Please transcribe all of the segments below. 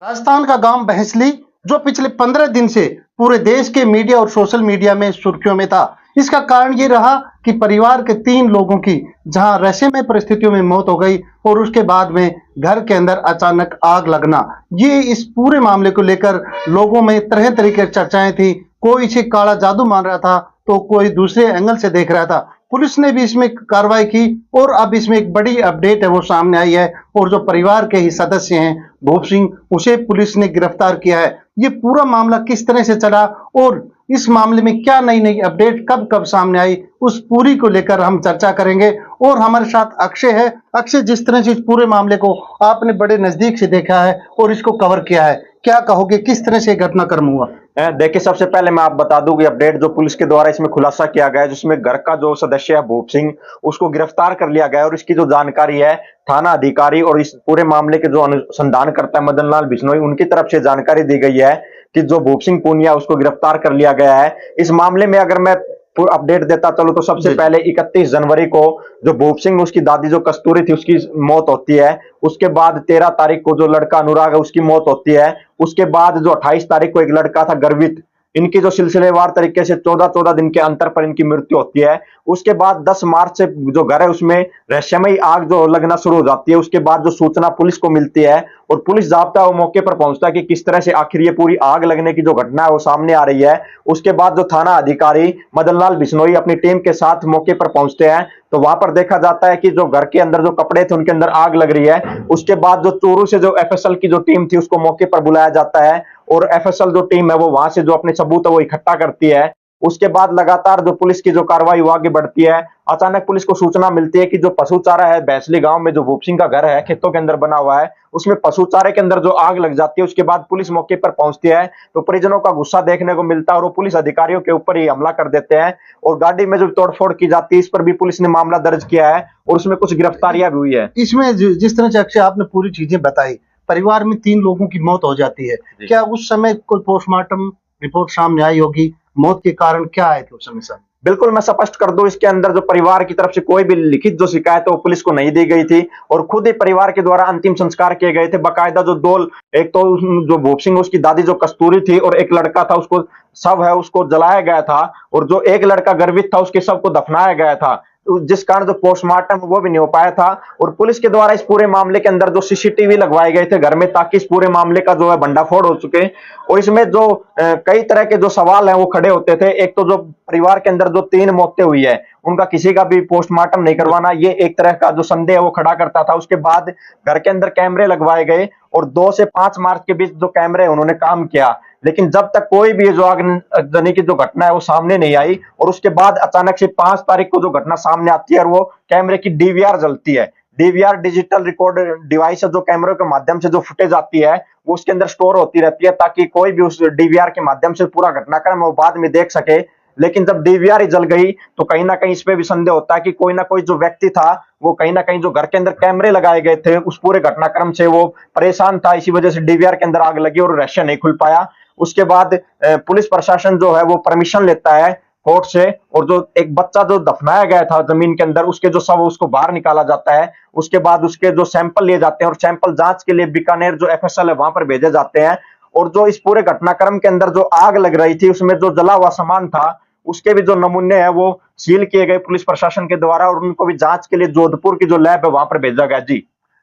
राजस्थान का गांव भैंसली जो पिछले 15 दिन से पूरे देश के मीडिया और सोशल मीडिया में सुर्खियों में था। इसका कारण ये रहा कि परिवार के 3 लोगों की जहां रहस्यमय परिस्थितियों में मौत हो गई और उसके बाद में घर के अंदर अचानक आग लगना। ये इस पूरे मामले को लेकर लोगों में तरह तरह की चर्चाएं थी। कोई इसे काला जादू मान रहा था तो कोई दूसरे एंगल से देख रहा था। पुलिस ने भी इसमें कार्रवाई की और अब इसमें एक बड़ी अपडेट है वो सामने आई है और जो परिवार के ही सदस्य हैं भूप सिंह, उसे पुलिस ने गिरफ्तार किया है। ये पूरा मामला किस तरह से चला और इस मामले में क्या नई नई अपडेट कब कब सामने आई, उस पूरी को लेकर हम चर्चा करेंगे। और हमारे साथ अक्षय है। अक्षय, जिस तरह से इस पूरे मामले को आपने बड़े नजदीक से देखा है और इसको कवर किया है, क्या कहोगे किस तरह से घटनाक्रम हुआ? देखिए, सबसे पहले मैं आप बता दूं कि अपडेट जो पुलिस के द्वारा इसमें खुलासा किया गया है, जिसमें घर का जो सदस्य है भूप सिंह, उसको गिरफ्तार कर लिया गया है और इसकी जो जानकारी है थाना अधिकारी और इस पूरे मामले के जो अनुसंधान करता है मदन लाल बिश्नोई, उनकी तरफ से जानकारी दी गई है कि जो भूप सिंह पूनिया उसको गिरफ्तार कर लिया गया है। इस मामले में अगर मैं अपडेट देता चलो तो सबसे पहले 31 जनवरी को जो भूप सिंह, उसकी दादी जो कस्तूरी थी, उसकी मौत होती है। उसके बाद 13 तारीख को जो लड़का अनुराग है उसकी मौत होती है। उसके बाद जो 28 तारीख को एक लड़का था गर्वित, इनकी जो सिलसिलेवार तरीके से 14-14 दिन के अंतर पर इनकी मृत्यु होती है। उसके बाद 10 मार्च से जो घर है उसमें रहस्यमयी आग जो लगना शुरू हो जाती है। उसके बाद जो सूचना पुलिस को मिलती है और पुलिस जाब्ता वो मौके पर पहुंचता है कि किस तरह से आखिर ये पूरी आग लगने की जो घटना है वो सामने आ रही है। उसके बाद जो थाना अधिकारी मदन लाल बिश्नोई अपनी टीम के साथ मौके पर पहुंचते हैं तो वहां पर देखा जाता है कि जो घर के अंदर जो कपड़े थे उनके अंदर आग लग रही है। उसके बाद जो चूरू से जो एफएसएल की जो टीम थी उसको मौके पर बुलाया जाता है और एफएसएल जो टीम है वो वहां से जो अपने सबूत है वो इकट्ठा करती है। उसके बाद लगातार जो पुलिस की जो कार्रवाई वो आगे बढ़ती है। अचानक पुलिस को सूचना मिलती है कि जो पशु चारा है भैंसली गांव में, जो भूप सिंह का घर है खेतों के अंदर बना हुआ है, उसमें पशु चारे के अंदर जो आग लग जाती है। उसके बाद पुलिस मौके पर पहुंचती है तो परिजनों का गुस्सा देखने को मिलता है और वो पुलिस अधिकारियों के ऊपर ही हमला कर देते हैं और गाड़ी में जो तोड़फोड़ की जाती है इस पर भी पुलिस ने मामला दर्ज किया है और उसमें कुछ गिरफ्तारियां भी हुई है। इसमें जिस तरह से अक्षय आपने पूरी चीजें बताई, परिवार में 3 लोगों की मौत हो जाती है, क्या उस समय कोई पोस्टमार्टम रिपोर्ट सामने आई होगी? मौत के कारण क्या आए थे उस समय सामने? बिल्कुल, मैं स्पष्ट कर दूं, इसके अंदर जो परिवार की तरफ से कोई भी लिखित जो शिकायत है वो पुलिस को नहीं दी गई थी और खुद ही परिवार के द्वारा अंतिम संस्कार किए गए थे। बाकायदा जो दो, एक तो जो भूप सिंह उसकी दादी जो कस्तूरी थी और एक लड़का था उसको शव है उसको जलाया गया था और जो एक लड़का गर्वित था उसके शव को दफनाया गया था, जिस कारण जो पोस्टमार्टम वो भी नहीं हो पाया था। और पुलिस के द्वारा इस पूरे मामले के अंदर जो सीसीटीवी लगवाए गए थे घर में, ताकि इस पूरे मामले का जो है भंडाफोड़ हो चुके और इसमें जो कई तरह के जो सवाल हैं वो खड़े होते थे। एक तो जो परिवार के अंदर जो 3 मौतें हुई है उनका किसी का भी पोस्टमार्टम नहीं करवाना, ये एक तरह का जो संदेह है वो खड़ा करता था। उसके बाद घर के अंदर कैमरे लगवाए गए और 2 से 5 मार्च के बीच जो कैमरे उन्होंने काम किया, लेकिन जब तक कोई भी जो आगजनी की जो घटना है वो सामने नहीं आई और उसके बाद अचानक से 5 तारीख को जो घटना सामने आती है और वो कैमरे की डीवीआर जलती है। डीवीआर डिजिटल रिकॉर्ड डिवाइस है, जो कैमरे के माध्यम से जो फुटेज आती है वो उसके अंदर स्टोर होती रहती है ताकि कोई भी उस डीवीआर के माध्यम से पूरा घटनाक्रम वो बाद में देख सके। लेकिन जब डीवीआर ही जल गई तो कहीं ना कहीं इस पे भी संदेह होता है कि कोई ना कोई जो व्यक्ति था वो कहीं ना कहीं जो घर के अंदर कैमरे लगाए गए थे उस पूरे घटनाक्रम से वो परेशान था, इसी वजह से डीवीआर के अंदर आग लगी और रहस्य नहीं खुल पाया। उसके बाद पुलिस प्रशासन जो है वो परमिशन लेता है कोर्ट से और जो एक बच्चा जो दफनाया गया था जमीन के अंदर उसके जो शव उसको बाहर निकाला जाता है। उसके बाद उसके जो सैंपल लिए जाते हैं और सैंपल जांच के लिए बीकानेर जो एफएसएल है वहां पर भेजे जाते हैं। और जो इस पूरे घटनाक्रम के अंदर जो आग लग रही थी उसमें जो जला हुआ सामान था उसके भी जो नमूने हैं वो सील किए गए पुलिस प्रशासन के द्वारा और उनको भी जांच के लिए जोधपुर की जो लैब है वहां पर भेजा गया। जी,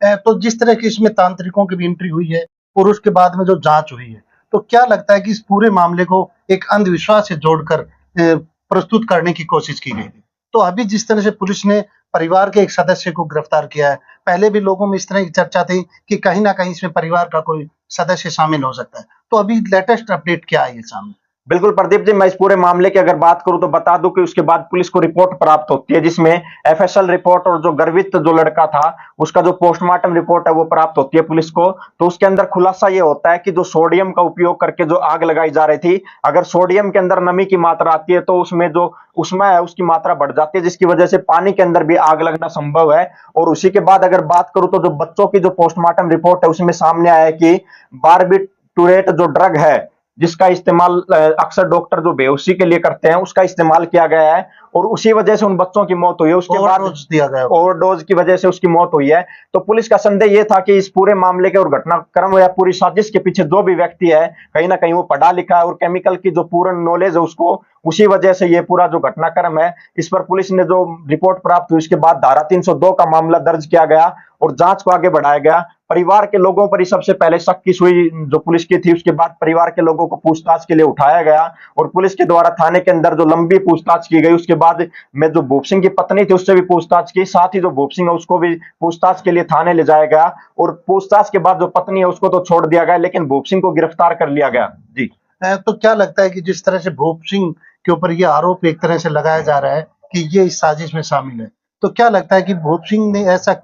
तो जिस तरह की इसमें तांत्रिकों की भी एंट्री हुई है और उसके बाद में जो जांच हुई है, तो क्या लगता है कि इस पूरे मामले को एक अंधविश्वास से जोड़कर प्रस्तुत करने की कोशिश की गई थी? तो अभी जिस तरह से पुलिस ने परिवार के एक सदस्य को गिरफ्तार किया है, पहले भी लोगों में इस तरह की चर्चा थी कि कहीं ना कहीं इसमें परिवार का कोई सदस्य शामिल हो सकता है, तो अभी लेटेस्ट अपडेट क्या आई है सामने? बिल्कुल प्रदीप जी, मैं इस पूरे मामले की अगर बात करूं तो बता दूं कि उसके बाद पुलिस को रिपोर्ट प्राप्त होती है जिसमें एफएसएल रिपोर्ट और जो गर्वित जो लड़का था उसका जो पोस्टमार्टम रिपोर्ट है वो प्राप्त होती है पुलिस को। तो उसके अंदर खुलासा ये होता है कि जो सोडियम का उपयोग करके जो आग लगाई जा रही थी, अगर सोडियम के अंदर नमी की मात्रा आती है तो उसमें जो उष्मा है उसकी मात्रा बढ़ जाती है, जिसकी वजह से पानी के अंदर भी आग लगना संभव है। और उसी के बाद अगर बात करूं तो जो बच्चों की जो पोस्टमार्टम रिपोर्ट है उसमें सामने आया है कि बारबिटूरेट जो ड्रग है जिसका इस्तेमाल अक्सर डॉक्टर जो बेहोशी के लिए करते हैं उसका इस्तेमाल किया गया है और उसी वजह से उन बच्चों की मौत हुई है। उसके बाद ओवरडोज दिया गया। ओवरडोज की वजह से उसकी मौत हुई है। तो पुलिस का संदेह यह था कि इस पूरे मामले के और घटनाक्रम या पूरी साजिश के पीछे जो भी व्यक्ति है, कहीं ना कहीं वो पढ़ा लिखा है और केमिकल की जो पूर्ण नॉलेज है उसको, उसी वजह से ये पूरा जो घटनाक्रम है, इस पर पुलिस ने जो रिपोर्ट प्राप्त हुई उसके बाद धारा 302 का मामला दर्ज किया गया और जांच को आगे बढ़ाया गया। परिवार के लोगों पर ही सबसे पहले शक की सुई जो पुलिस की थी, उसके बाद परिवार के लोगों को पूछताछ के लिए उठाया गया और पुलिस के द्वारा थाने के अंदर जो लंबी पूछताछ की गई, उसके बाद में जो भूप सिंह की पत्नी थी उससे भी पूछताछ की, साथ ही जो भूप सिंह है उसको भी पूछताछ के लिए थाने ले जाया गया और पूछताछ के बाद जो पत्नी है उसको तो छोड़ दिया गया, लेकिन भूप सिंह को गिरफ्तार कर लिया गया। जी, तो क्या लगता है कि जिस तरह से भूप सिंह के ऊपर ये आरोप एक तरह से लगाया जा रहा है कि ये इस साजिश में शामिल है, तो क्या लगता है कि भूप सिंह ने ऐसा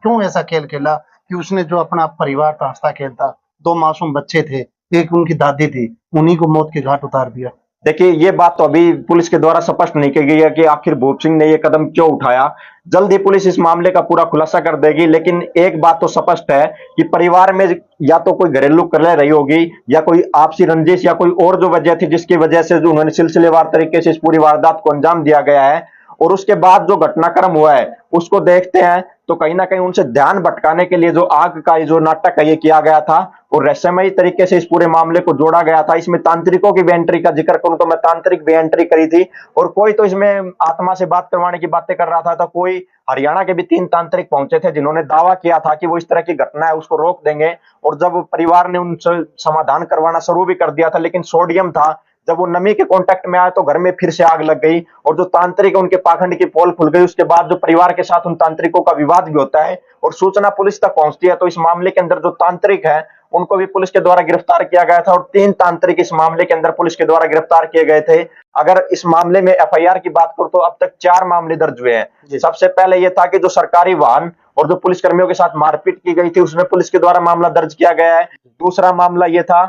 खेल खेला कि उसने जो अपना परिवार था, हंसता खेलता, 2 मासूम बच्चे थे, एक उनकी दादी थी, उन्हीं को मौत के घाट उतार दिया? देखिए ये बात तो अभी पुलिस के द्वारा स्पष्ट नहीं की गई है कि आखिर भूप सिंह ने ये कदम क्यों उठाया। जल्द ही पुलिस इस मामले का पूरा खुलासा कर देगी, लेकिन एक बात तो स्पष्ट है कि परिवार में या तो कोई घरेलू कलह रही होगी या कोई आपसी रंजिश या कोई और जो वजह थी जिसकी वजह से जो उन्होंने सिलसिलेवार तरीके से इस पूरी वारदात को अंजाम दिया गया है। और उसके बाद जो घटनाक्रम हुआ है उसको देखते हैं तो कहीं ना कहीं उनसे ध्यान भटकाने के लिए जो आग का जो नाटक है ये किया गया था और रहस्यमयी तरीके से इस पूरे मामले को जोड़ा गया था। इसमें तांत्रिकों की भी एंट्री का जिक्र करूं तो मैं तांत्रिक भी एंट्री करी थी और कोई तो इसमें आत्मा से बात करवाने की बातें कर रहा था, तो कोई हरियाणा के भी 3 तांत्रिक पहुंचे थे जिन्होंने दावा किया था कि वो इस तरह की घटना है उसको रोक देंगे। और जब परिवार ने उनसे समाधान करवाना शुरू भी कर दिया था, लेकिन सोडियम था, जब वो नमी के कांटेक्ट में आए तो घर में फिर से आग लग गई और जो तांत्रिक उनके पाखंड की पोल खुल गई। उसके बाद जो परिवार के साथ उन तांत्रिकों का विवाद भी होता है और सूचना पुलिस तक पहुंचती है, तो इस मामले के अंदर जो तांत्रिक है उनको भी पुलिस के द्वारा गिरफ्तार किया गया था और 3 तांत्रिक इस मामले के अंदर पुलिस के द्वारा गिरफ्तार किए गए थे। अगर इस मामले में एफआईआर की बात करूं तो अब तक 4 मामले दर्ज हुए हैं। सबसे पहले यह था कि जो सरकारी वाहन और जो पुलिसकर्मियों के साथ मारपीट की गई थी उसमें पुलिस के द्वारा मामला दर्ज किया गया है। दूसरा मामला यह था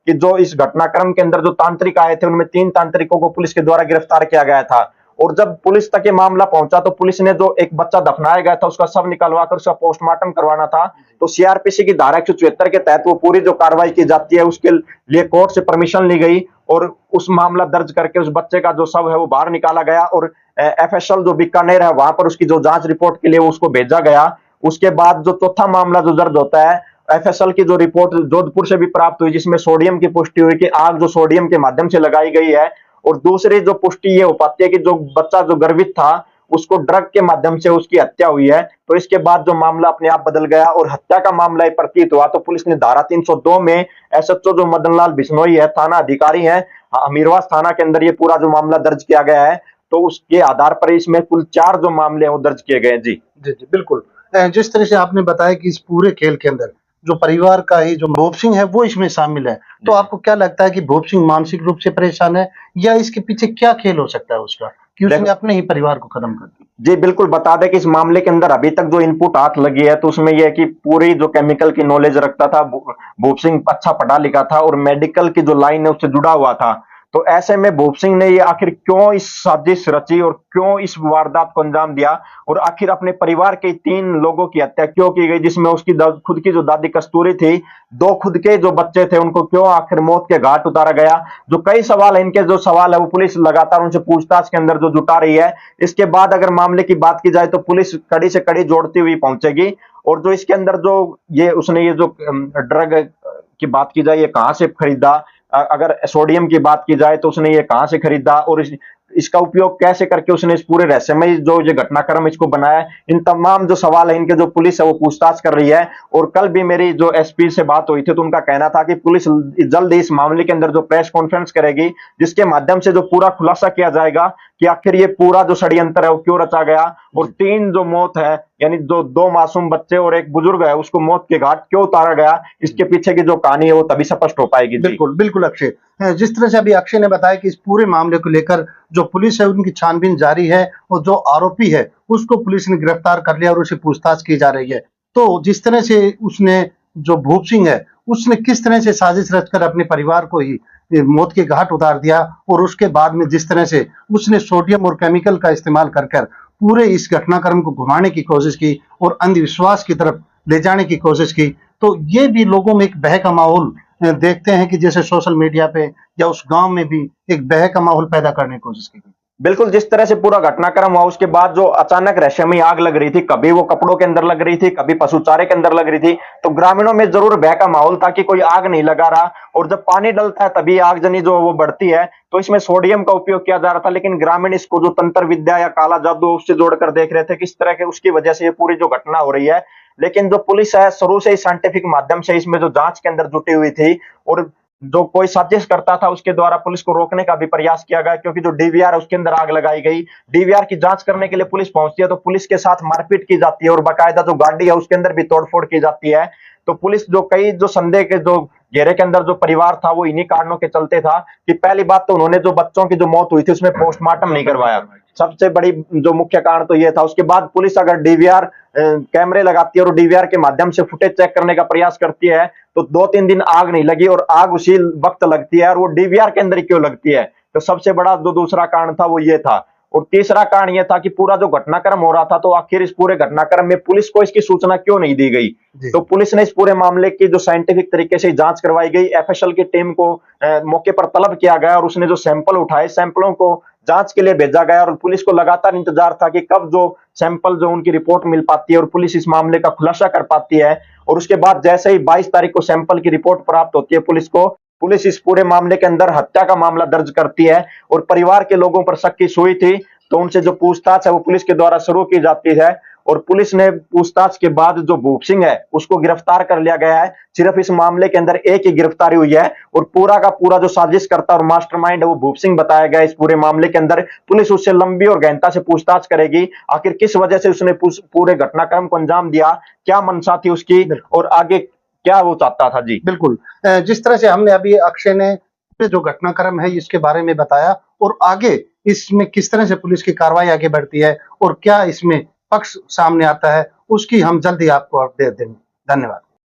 कि जो इस घटनाक्रम के अंदर जो तांत्रिक आए थे उनमें 3 तांत्रिकों को पुलिस के द्वारा गिरफ्तार किया गया था। और जब पुलिस तक ये मामला पहुंचा तो पुलिस ने जो एक बच्चा दफनाया गया था उसका शव निकलवा कर उसका पोस्टमार्टम करवाना था, तो सीआरपीसी की धारा 174 के तहत वो पूरी जो कार्रवाई की जाती है उसके लिए कोर्ट से परमिशन ली गई और उस मामला दर्ज करके उस बच्चे का जो शव है वो बाहर निकाला गया और एफएसएल जो बीकानेर है वहां पर उसकी जो जांच रिपोर्ट के लिए उसको भेजा गया। उसके बाद जो चौथा मामला जो दर्ज होता है, एफएसएल की जो रिपोर्ट जोधपुर से भी प्राप्त हुई जिसमें सोडियम की पुष्टि हुई कि आग जो सोडियम के माध्यम से लगाई गई है। और दूसरी जो पुष्टि ये हो पाती है कि जो बच्चा जो गर्भित था उसको ड्रग के माध्यम से उसकी हत्या हुई है। तो इसके बाद जो मामला अपने आप बदल गया और हत्या का मामला प्रतीत हुआ, तो पुलिस ने धारा 302 में एसएचओ जो मदन लाल बिश्नोई है, थाना अधिकारी है अमीरवास थाना के अंदर, ये पूरा जो मामला दर्ज किया गया है। तो उसके आधार पर इसमें कुल 4 जो मामले हैं वो दर्ज किए गए। जी जी जी बिल्कुल। जिस तरह से आपने बताया कि इस पूरे खेल के अंदर जो परिवार का ही जो भूप सिंह है वो इसमें शामिल है, तो आपको क्या लगता है कि भूप सिंह मानसिक रूप से परेशान है या इसके पीछे क्या खेल हो सकता है उसका कि उसने अपने ही परिवार को खत्म कर दिया? जी बिल्कुल, बता दें कि इस मामले के अंदर अभी तक जो इनपुट हाथ लगी है तो उसमें यह है कि पूरी जो केमिकल की नॉलेज रखता था भूप सिंह, अच्छा पढ़ा लिखा था और मेडिकल की जो लाइन है उससे जुड़ा हुआ था। तो ऐसे में भूप सिंह ने ये आखिर क्यों इस साजिश रची और क्यों इस वारदात को अंजाम दिया और आखिर अपने परिवार के 3 लोगों की हत्या क्यों की गई, जिसमें उसकी खुद की जो दादी कस्तूरी थी, 2 खुद के जो बच्चे थे उनको क्यों आखिर मौत के घाट उतारा गया। जो कई सवाल है, इनके जो सवाल है वो पुलिस लगातार उनसे पूछताछ के अंदर जो जुटा रही है। इसके बाद अगर मामले की बात की जाए तो पुलिस कड़ी से कड़ी जोड़ती हुई पहुंचेगी और जो इसके अंदर जो ये उसने ये जो ड्रग की बात की जाए ये कहां से खरीदा, अगर सोडियम की बात की जाए तो उसने ये कहां से खरीदा और इसका उपयोग कैसे करके उसने इस पूरे रहस्यमय जो ये घटनाक्रम इसको बनाया, इन तमाम जो सवाल है इनके जो पुलिस है वो पूछताछ कर रही है। और कल भी मेरी जो एसपी से बात हुई थी तो उनका कहना था कि पुलिस जल्द ही इस मामले के अंदर जो प्रेस कॉन्फ्रेंस करेगी जिसके माध्यम से जो पूरा खुलासा किया जाएगा कि आखिर ये पूरा जो षड्यंत्र है वो क्यों रचा गया और 3 जो मौत है यानी जो 2 मासूम बच्चे और एक बुजुर्ग है उसको मौत के घाट क्यों उतारा गया, इसके पीछे की जो कहानी है वो तभी स्पष्ट हो पाएगी। बिल्कुल बिल्कुल अक्षय, जिस तरह से अभी अक्षय ने बताया कि इस पूरे मामले को लेकर जो पुलिस है उनकी छानबीन जारी है और जो आरोपी है उसको पुलिस ने गिरफ्तार कर लिया और उसे पूछताछ की जा रही है। तो जिस तरह से उसने जो भूप सिंह है उसने किस तरह से साजिश रचकर अपने परिवार को ही मौत के घाट उतार दिया और उसके बाद में जिस तरह से उसने सोडियम और केमिकल का इस्तेमाल कर पूरे इस घटनाक्रम को घुमाने की कोशिश की और अंधविश्वास की तरफ ले जाने की कोशिश की, तो ये भी लोगों में एक भय का माहौल देखते हैं कि जैसे सोशल मीडिया पे या उस गांव में भी एक भय का माहौल पैदा करने की कोशिश की गई। बिल्कुल, जिस तरह से पूरा घटनाक्रम हुआ उसके बाद जो अचानक रहस्यमयी आग लग रही थी, कभी वो कपड़ों के अंदर लग रही थी, कभी पशु चारे के अंदर लग रही थी, तो ग्रामीणों में जरूर भय का माहौल था कि कोई आग नहीं लगा रहा। और जब पानी डलता है तभी आगजनी जो वो बढ़ती है, तो इसमें सोडियम का उपयोग किया जा रहा था, लेकिन ग्रामीण इसको जो तंत्र विद्या या काला जादू उससे जोड़कर देख रहे थे किस तरह के उसकी वजह से ये पूरी जो घटना हो रही है। लेकिन जो पुलिस है शुरू से ही साइंटिफिक माध्यम से इसमें जो जांच के अंदर जुटी हुई थी, और जो कोई साजिश करता था उसके द्वारा पुलिस को रोकने का भी प्रयास किया गया, क्योंकि जो डीवीआर है उसके अंदर आग लगाई गई। डीवीआर की जांच करने के लिए पुलिस पहुंचती है तो पुलिस के साथ मारपीट की जाती है, और बाकायदा जो गाड़ी है उसके अंदर भी तोड़फोड़ की जाती है। तो पुलिस जो कई जो संदेह के जो घेरे के अंदर जो परिवार था वो इन्हीं कारणों के चलते था कि पहली बात तो उन्होंने जो बच्चों की जो मौत हुई थी उसमें पोस्टमार्टम नहीं करवाया, सबसे बड़ी जो मुख्य कारण तो ये था। उसके बाद पुलिस अगर डीवीआर कैमरे लगाती है और डीवीआर के माध्यम से फुटेज चेक करने का प्रयास करती है, तो 2-3 दिन आग नहीं लगी और आग उसी वक्त लगती है, और वो डीवीआर के अंदर ही क्यों लगती है। तो सबसे बड़ा जो दूसरा कारण था वो ये था। और तीसरा कारण यह था कि पूरा जो घटनाक्रम हो रहा था, तो आखिर इस पूरे घटनाक्रम में पुलिस को इसकी सूचना क्यों नहीं दी गई। तो पुलिस ने इस पूरे मामले की जो साइंटिफिक तरीके से जांच करवाई गई, एफएसएल की टीम को मौके पर तलब किया गया और उसने जो सैंपल उठाए, सैंपलों को जांच के लिए भेजा गया, और पुलिस को लगातार इंतजार था कि कब जो सैंपल जो उनकी रिपोर्ट मिल पाती है और पुलिस इस मामले का खुलासा कर पाती है। और उसके बाद जैसे ही 22 तारीख को सैंपल की रिपोर्ट प्राप्त होती है पुलिस को, पुलिस इस पूरे मामले के अंदर हत्या का मामला दर्ज करती है, और परिवार के लोगों पर शक की सुई थी तो उनसे जो पूछताछ है वो पुलिस के द्वारा शुरू की जाती है। और पुलिस ने पूछताछ के बाद जो भूप सिंह है उसको गिरफ्तार कर लिया गया है। सिर्फ इस मामले के अंदर एक ही गिरफ्तारी हुई है, और पूरा का पूरा जो साजिश करता और मास्टरमाइंड है वो भूप सिंह बताया गया। इस पूरे मामले के अंदर पुलिस उससे लंबी और गहनता से पूछताछ करेगी, आखिर किस वजह से उसने पूरे घटनाक्रम को अंजाम दिया, क्या मंशा थी उसकी, और आगे क्या वो चाहता था। जी बिल्कुल। जिस तरह से हमने अभी अक्षय ने जो घटनाक्रम है इसके बारे में बताया, और आगे इसमें किस तरह से पुलिस की कार्रवाई आगे बढ़ती है और क्या इसमें पक्ष सामने आता है, उसकी हम जल्दी आपको अपडेट देंगे। धन्यवाद।